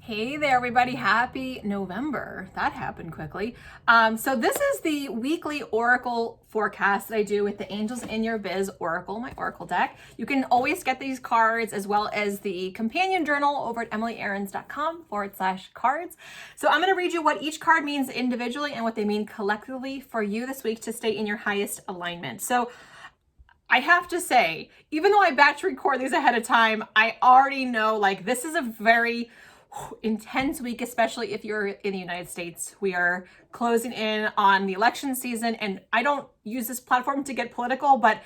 Hey there, everybody. Happy November. That happened quickly. So this is the weekly Oracle forecast that I do with the Angels in Your Biz Oracle, my Oracle deck. You can always get these cards as well as the companion journal over at emilyaarons.com/cards. So I'm going to read you what each card means individually and what they mean collectively for you this week to stay in your highest alignment. So I have to say, even though I batch record these ahead of time, I already know this is a very intense week, especially if you're in the United States. We are closing in on the election season, and I don't use this platform to get political, but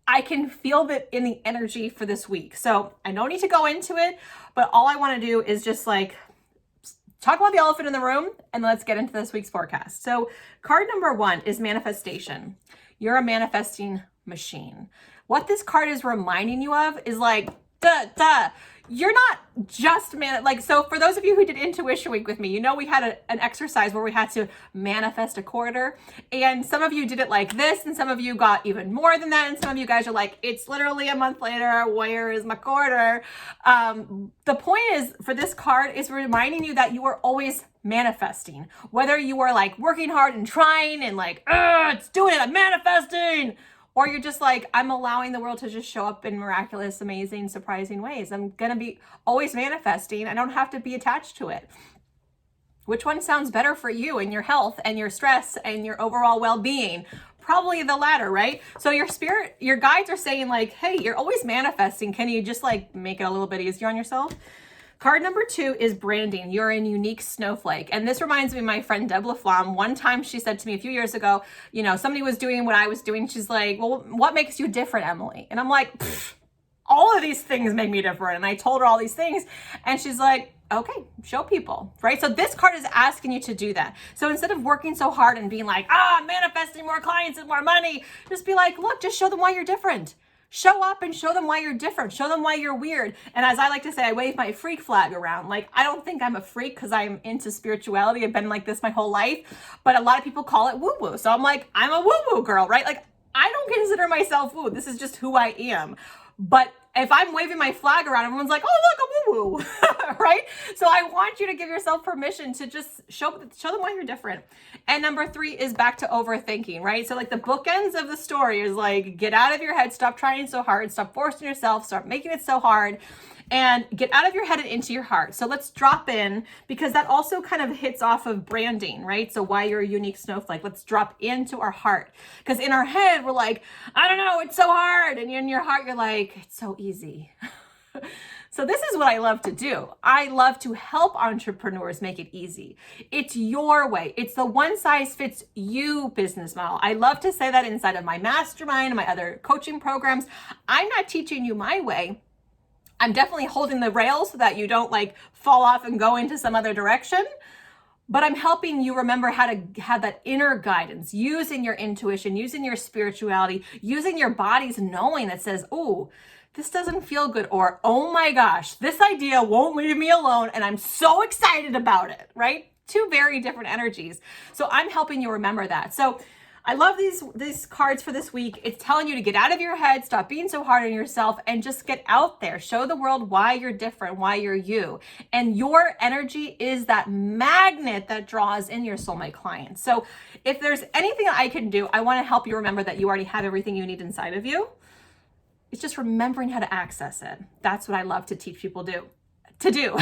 I can feel that in the energy for this week. So I don't need to go into it, but all I want to do is just talk about the elephant in the room, and let's get into this week's forecast. So card number 1 is manifestation. You're a manifesting machine. What this card is reminding you of is you're not just so for those of you who did Intuition Week with me, you know we had an exercise where we had to manifest a quarter, and some of you did it like this, and some of you got even more than that, and some of you guys are like, it's literally a month later, where is my quarter? The point is, for this card, is reminding you that you are always manifesting. Whether you are working hard and trying and it's doing it, I'm manifesting, or you're just I'm allowing the world to just show up in miraculous, amazing, surprising ways. I'm going to be always manifesting. I don't have to be attached to it. Which one sounds better for you and your health and your stress and your overall well-being? Probably the latter, right? So your spirit, your guides are saying hey, you're always manifesting. Can you just make it a little bit easier on yourself? Card number 2 is branding. You're a unique snowflake. And this reminds me of my friend Deb LaFlamme. One time she said to me a few years ago, somebody was doing what I was doing. She's like, well, what makes you different, Emily? And I'm like, all of these things make me different. And I told her all these things. And she's like, okay, show people, right? So this card is asking you to do that. So instead of working so hard and being manifesting more clients and more money, just be look, just show them why you're different. Show up and show them why you're different. Show them why you're weird. And as I like to say, I wave my freak flag around. I don't think I'm a freak because I'm into spirituality. I've been like this my whole life. But a lot of people call it woo-woo. So I'm I'm a woo-woo girl, right? I don't consider myself woo. This is just who I am. But if I'm waving my flag around, everyone's like, oh, look, a woo-woo, right? So I want you to give yourself permission to just show them why you're different. And number 3 is back to overthinking, right? So the bookends of the story is get out of your head, stop trying so hard, stop forcing yourself, stop making it so hard, and get out of your head and into your heart. So let's drop in, because that also kind of hits off of branding, right? So why you're a unique snowflake. Let's drop into our heart, because in our head, we're I don't know, it's so hard. And in your heart, you're it's so easy. So this is what I love to do. I love to help entrepreneurs make it easy. It's your way. It's the one size fits you business model. I love to say that inside of my mastermind and my other coaching programs. I'm not teaching you my way. I'm definitely holding the rails so that you don't fall off and go into some other direction. But I'm helping you remember how to have that inner guidance, using your intuition, using your spirituality, using your body's knowing that says, oh, this doesn't feel good, or, oh my gosh, this idea won't leave me alone, and I'm so excited about it, right? 2 very different energies. So I'm helping you remember that. So I love these cards for this week. It's telling you to get out of your head, stop being so hard on yourself, and just get out there. Show the world why you're different, why you're you. And your energy is that magnet that draws in your soulmate clients. So if there's anything I can do, I want to help you remember that you already have everything you need inside of you. It's just remembering how to access it. That's what I love to teach people to do.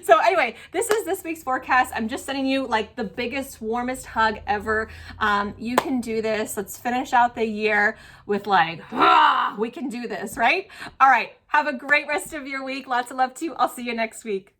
So anyway, this is this week's forecast. I'm just sending you the biggest, warmest hug ever. You can do this. Let's finish out the year with we can do this, right? All right. Have a great rest of your week. Lots of love to you. I'll see you next week.